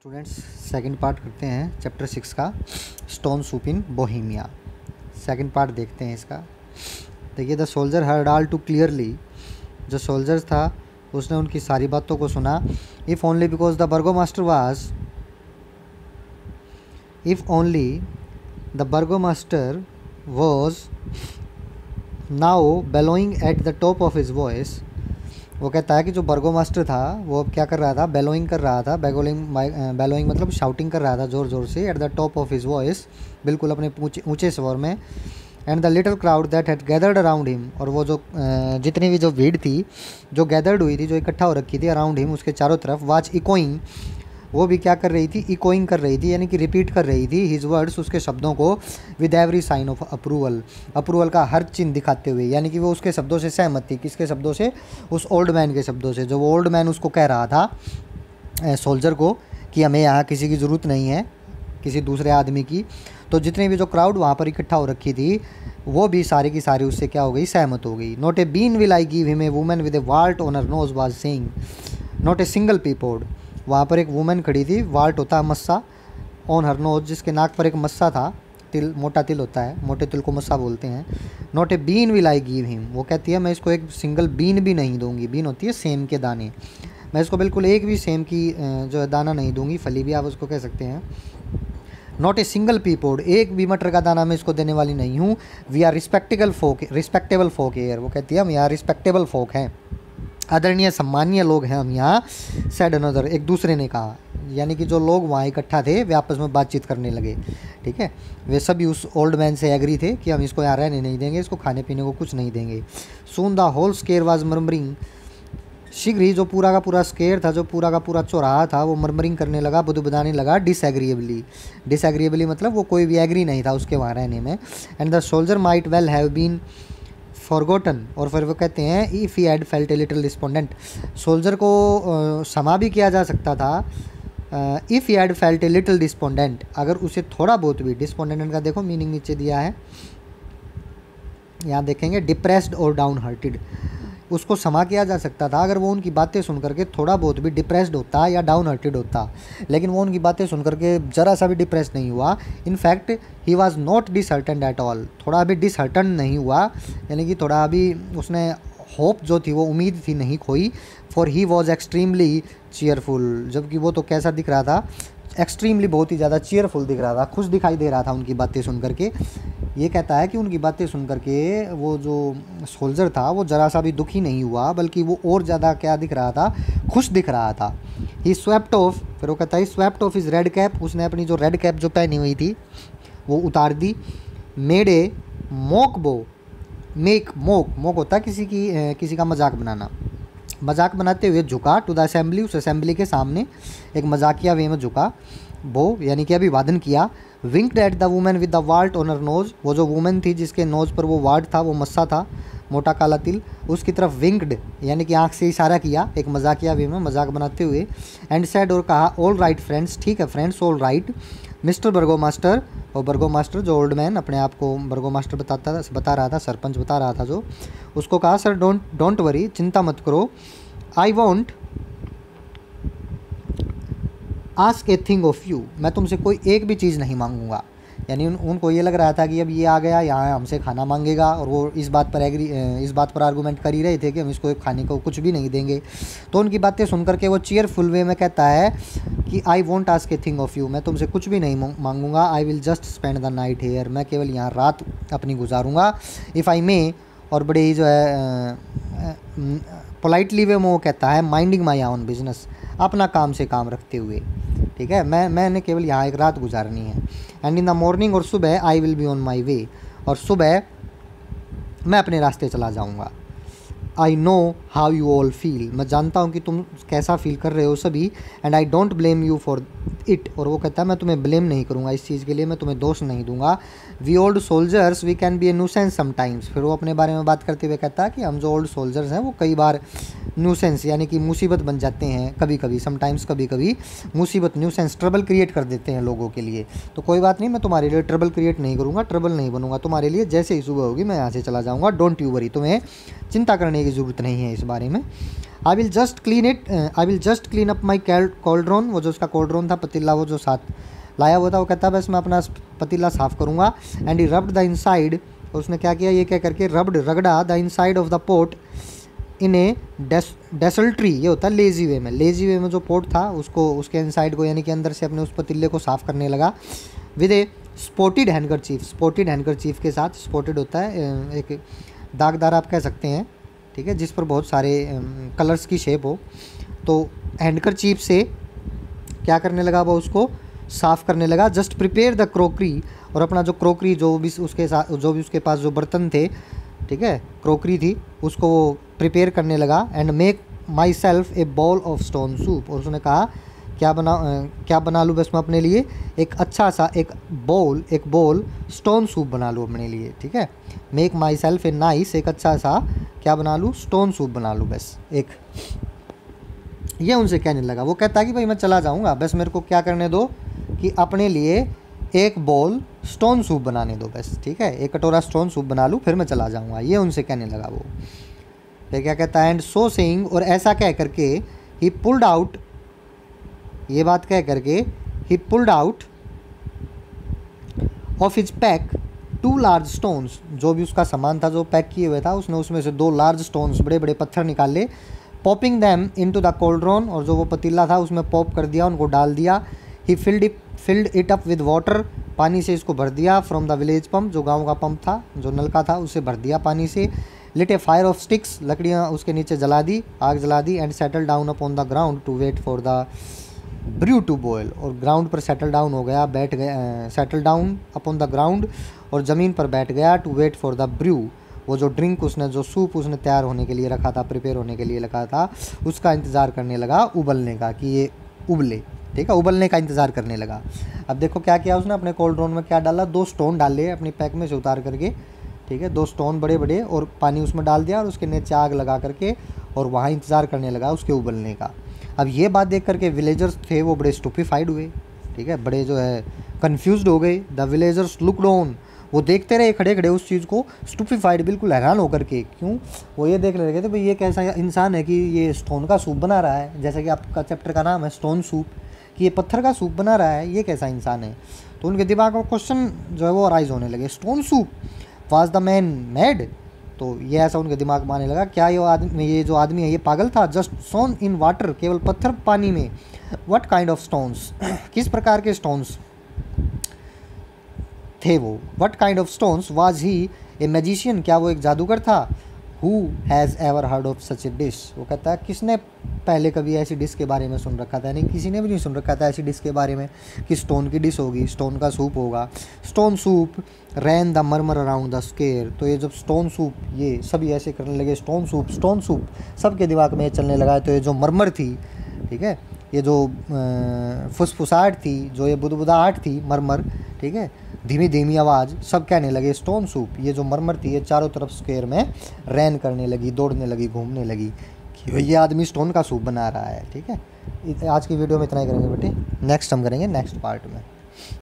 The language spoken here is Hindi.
स्टूडेंट्स सेकंड पार्ट करते हैं चैप्टर 6 का stone soup in Bohemia. Second part देखते हैं इसका। देखिए, the soldier heard all too clearly. जो सोल्जर था उसने उनकी सारी बातों को सुना। If only because the burgomaster was now bellowing at the top of his voice. वो कहता है कि जो बर्गोमास्टर था वो अब क्या कर रहा था, बेलोइंग कर रहा था। बेलोइंग मतलब शाउटिंग कर रहा था ज़ोर ज़ोर से, eight the top of his voice, बिल्कुल अपने ऊंचे स्वर में। And the little crowd that had gathered around him, और वो जो जितनी भी जो भीड़ थी जो गैदर्ड हुई थी, जो इकट्ठा हो रखी थी अराउंड हिम, उसके चारों तरफ, वाच इकोइंग, वो भी क्या कर रही थी, इकोइंग कर रही थी, यानी कि रिपीट कर रही थी हिज वर्ड्स, उसके शब्दों को, with every sign of approval का हर चिन्ह दिखाते हुए। यानी कि वो उसके शब्दों से सहमत थी। किसके शब्दों से? उस ओल्ड मैन के शब्दों से। जो वो ओल्ड मैन उसको कह रहा था सोल्जर को कि हमें यहाँ किसी की ज़रूरत नहीं है, किसी दूसरे आदमी की। तो जितने भी जो क्राउड वहाँ पर इकट्ठा हो रखी थी वो भी सारी की सारी उससे क्या हो गई, सहमत हो गई। Not a bean will I give him a woman with a wart on her nose was saying not a single peapod. वहाँ पर एक वुमन खड़ी थी, वाल्ट होता है मस्सा, ऑन हर नोज, जिसके नाक पर एक मस्सा था, तिल, मोटा तिल होता है, मोटे तिल को मस्सा बोलते हैं। Not a bean will I give him, वो कहती है मैं इसको एक सिंगल बीन भी नहीं दूंगी। बीन होती है सेम के दाने। मैं इसको बिल्कुल एक भी सेम की जो है दाना नहीं दूंगी, फली भी आप उसको कह सकते हैं। नॉट ए सिंगल पीपोड, एक भी मटर का दाना मैं इसको देने वाली नहीं हूँ। We are respectable folk here, वो कहती है हम यहाँ रिस्पेक्टेबल फोक हैं, आदरणीय सम्मानीय लोग हैं हम यहाँ। सेड अनदर, एक दूसरे ने कहा। यानी कि जो लोग वहाँ इकट्ठा थे वे आपस में बातचीत करने लगे। ठीक है, वे सभी उस ओल्ड मैन से एग्री थे कि हम इसको यहाँ रहने नहीं देंगे, इसको खाने पीने को कुछ नहीं देंगे। Soon the whole square was murmuring, शीघ्र ही जो पूरा का पूरा स्केयर था, जो पूरा का पूरा चौराहा था, वो मर्मरिंग करने लगा, बुदबुदाने लगा। डिसएग्रीएबली मतलब वो कोई भी एग्री नहीं था उसके वहाँ रहने में। And the soldier might well have been forgotten, और फिर वो कहते हैं if he had felt a little despondent, soldier को क्षमा भी किया जा सकता था। If he had felt a little despondent, अगर उसे थोड़ा बहुत भी, डिस्पोंडेंट का देखो मीनिंग नीचे दिया है, यहाँ देखेंगे, डिप्रेस्ड और डाउन हार्टेड, उसको क्षमा किया जा सकता था अगर वो उनकी बातें सुन करके थोड़ा बहुत भी डिप्रेस्ड होता या डाउन हार्टेड होता। लेकिन वो उनकी बातें सुन करके ज़रा सा भी डिप्रेस नहीं हुआ। In fact he was not disheartened at all, थोड़ा भी डिसहर्टन नहीं हुआ, यानी कि थोड़ा भी उसने होप जो थी, वो उम्मीद थी, नहीं खोई। For he was extremely cheerful, जबकि वो तो कैसा दिख रहा था, एक्सट्रीमली बहुत ही ज़्यादा चीयरफुल दिख रहा था, खुश दिखाई दे रहा था उनकी बातें सुन करके। ये कहता है कि उनकी बातें सुन करके वो जो सोल्जर था वो ज़रा सा भी दुखी नहीं हुआ, बल्कि वो और ज़्यादा क्या दिख रहा था, खुश दिख रहा था। ही स्वेप्ट ऑफ, फिर वो कहता है swept of is red cap, उसने अपनी जो रेड कैप जो पहनी हुई थी वो उतार दी। मेड ए मोक बो, मोक होता है किसी का मजाक बनाना, मजाक बनाते हुए झुका। टू द असेंबली, उस असेंबली के सामने एक मजाकिया वे में झुका। बो यानी कि अभिवादन किया। Winked at the woman with the wart on her nose, वो जो वुमेन थी जिसके नोज पर वो वाल्ट था, वो मस्सा था, मोटा काला तिल, उसकी तरफ विंक्ड यानी कि आंख से इशारा किया, एक मजाकिया वे में मजाक बनाते हुए। एंड सेड, और कहा, ऑल राइट फ्रेंड्स, ठीक है फ्रेंड्स, ऑल राइट मिस्टर बर्गोमास्टर। और बर्गोमास्टर जो ओल्ड मैन अपने आप को बर्गोमास्टर बता रहा था, सरपंच बता रहा था जो, उसको कहा, सर डोंट वरी, चिंता मत करो, आई won't ask a thing of you, मैं तुमसे कोई एक भी चीज़ नहीं मांगूंगा। यानी उनको ये लग रहा था कि अब ये आ गया यहाँ हमसे खाना मांगेगा, और वो इस बात पर आर्गूमेंट कर ही रहे थे कि हम इसको खाने को कुछ भी नहीं देंगे। तो उनकी बातें सुन करके वो चीयरफुल वे में कहता है कि I won't ask a thing of you, मैं तुमसे कुछ भी नहीं मांगूंगा। I will just spend the night here, मैं केवल यहाँ रात अपनी गुजारूँगा। इफ़ आई मे, और बड़े ही जो है पोलाइटली वे में वो कहता है, माइंडिंग माई ओन बिजनेस, अपना काम से काम रखते हुए। ठीक है, मैंने केवल यहाँ एक रात गुजारनी है। एंड इन द मॉर्निंग, और सुबह, I will be on my way, और सुबह मैं अपने रास्ते चला जाऊँगा। I know how you all feel, मैं जानता हूँ कि तुम कैसा फील कर रहे हो सभी। And I don't blame you for it, और वो कहता है मैं तुम्हें ब्लेम नहीं करूँगा इस चीज़ के लिए, मैं तुम्हें दोष नहीं दूंगा। We old soldiers we can be a nuisance sometimes, फिर वो अपने बारे में बात करते हुए कहता है कि हम जो ओल्ड सोल्जर्स हैं वो कई बार न्यूसेंस यानी कि मुसीबत बन जाते हैं, कभी कभी, समटाइम्स कभी कभी मुसीबत, न्यूसेंस, ट्रबल क्रिएट कर देते हैं लोगों के लिए। तो कोई बात नहीं, मैं तुम्हारे लिए ट्रबल क्रिएट नहीं करूँगा, ट्रबल नहीं बनूंगा तुम्हारे लिए, जैसे ही सुबह होगी मैं यहाँ से चला जाऊँगा। डोंट यू वरी, तुम्हें चिंता करने की ज़रूरत नहीं है इस बारे में। I will just clean up my cauldron, वो जो उसका कोल्ड्रोन था पतीला वो जो साथ लाया हुआ था, वो कहता है बस मैं अपना पतीला साफ़ करूँगा। And he rubbed the inside, उसने क्या किया, ये क्या करके रब्ड रगड़ा the inside of the pot in a desultory, ये होता है लेजी वे में, लेजी वे में जो पोट था उसको उसके इनसाइड को यानी कि अंदर से अपने उस पतीले को साफ़ करने लगा। With A spotted handkerchief, spotted handkerchief के साथ, स्पॉटेड होता है एक दागदार आप कह सकते हैं, ठीक है, जिस पर बहुत सारे कलर्स की शेप हो, तो हैंडकरचीफ से क्या करने लगा, वो उसको साफ़ करने लगा। जस्ट प्रिपेयर द क्रोकरी, और अपना जो क्रोकरी जो भी उसके पास जो बर्तन थे, ठीक है, क्रोकरी थी, उसको वो प्रिपेयर करने लगा। And make my self A ball of stone soup, और उसने कहा क्या बना लूँ बस मैं अपने लिए एक अच्छा सा एक बोल स्टोन सूप बना लूँ अपने लिए, ठीक है। Make my self a nice, एक अच्छा सा क्या बना लूँ, स्टोन सूप बना लूँ बस एक, ये उनसे कहने लगा। वो कहता है कि भाई मैं चला जाऊँगा, बस मेरे को क्या करने दो कि अपने लिए एक बोल स्टोन सूप बनाने दो बस, ठीक है, एक कटोरा स्टोन सूप बना लूँ फिर मैं चला जाऊँगा, ये उनसे कहने लगा वो। फिर क्या कहता है, एंड सो सेइंग, और ऐसा कह करके, ही पुल्ड आउट, ये बात कह करके, ही pulled out of his pack 2 large stones, जो भी उसका सामान था जो पैक किए हुए था उसने उसमें से 2 लार्ज स्टोन्स, बड़े बड़े पत्थर निकाले। पॉपिंग दैम इनटू द कोल्ड्रोन, और जो वो पतीला था उसमें पॉप कर दिया, उनको डाल दिया। He filled it up with water, पानी से इसको भर दिया। फ्रॉम द विलेज पम्प, जो गांव का पंप था, जो नलका था, उसे भर दिया पानी से। Lit a fire of sticks, लकड़ियाँ उसके नीचे जला दी, आग जला दी। And settle down upon the ground to wait for the brew to boil, और ग्राउंड पर सेटल डाउन हो गया, बैठ गया, settle down upon the ground, और ज़मीन पर बैठ गया। To wait for the brew, वो जो ड्रिंक उसने, जो सूप उसने तैयार होने के लिए रखा था, प्रिपेयर होने के लिए रखा था, उसका इंतज़ार करने लगा, उबलने का, कि ये उबले, ठीक है, उबलने का इंतज़ार करने लगा। अब देखो क्या किया उसने, अपने कोल्ड्रोन में क्या डाला, 2 स्टोन डाले अपनी पैक में से उतार करके, ठीक है, 2 स्टोन बड़े बड़े, और पानी उसमें डाल दिया, और उसके नीचे आग लगा करके, और वहाँ इंतज़ार करने लगा उसके उबलने का। अब ये बात देख करके विलेजर्स थे वो बड़े स्टूपिफाइड हुए, ठीक है, बड़े जो है कन्फ्यूज्ड हो गए। द विलेजर्स लुकड ऑन, वो देखते रहे खड़े खड़े उस चीज़ को, स्टूपिफाइड, बिल्कुल हैरान होकर के। क्यों? वो ये देख रहे थे भाई ये कैसा इंसान है कि ये स्टोन का सूप बना रहा है, जैसा कि आपका चैप्टर का नाम है स्टोन सूप, कि ये पत्थर का सूप बना रहा है, ये कैसा इंसान है। तो उनके दिमाग में क्वेश्चन जो है वो अराइज होने लगे, stone soup, was the man mad, तो ये ऐसा उनके दिमाग में आने लगा, क्या ये जो आदमी है ये पागल था। जस्ट सोन इन वाटर, केवल पत्थर पानी में। व्हाट काइंड ऑफ स्टोन्स, किस प्रकार के स्टोन्स थे वो। What kind of stones was he A magician, क्या वो एक जादूगर था। Who has ever heard of such A dish, वो कहता है किसने पहले कभी ऐसी डिश के बारे में सुन रखा था, नहीं किसी ने भी नहीं सुन रखा था ऐसी डिश के बारे में कि स्टोन की डिश होगी, स्टोन का सूप होगा। Stone soup ran the murmur around the square, तो ये जब स्टोन सूप, ये सभी ऐसे करने लगे, स्टोन सूप सबके दिमाग में चलने लगा। तो ये जो मरमर थी, ठीक है, ये जो फुसफुसाहट थी, जो ये बुदबुदाहट थी, मरमर, ठीक है, धीमी धीमी आवाज़, सब कहने लगे स्टोन सूप। ये जो मरमर थी ये चारों तरफ स्क्वायर में रैन करने लगी, दौड़ने लगी, घूमने लगी कि ये आदमी स्टोन का सूप बना रहा है, ठीक है। आज की वीडियो में इतना ही करेंगे बेटे, नेक्स्ट हम करेंगे नेक्स्ट पार्ट में।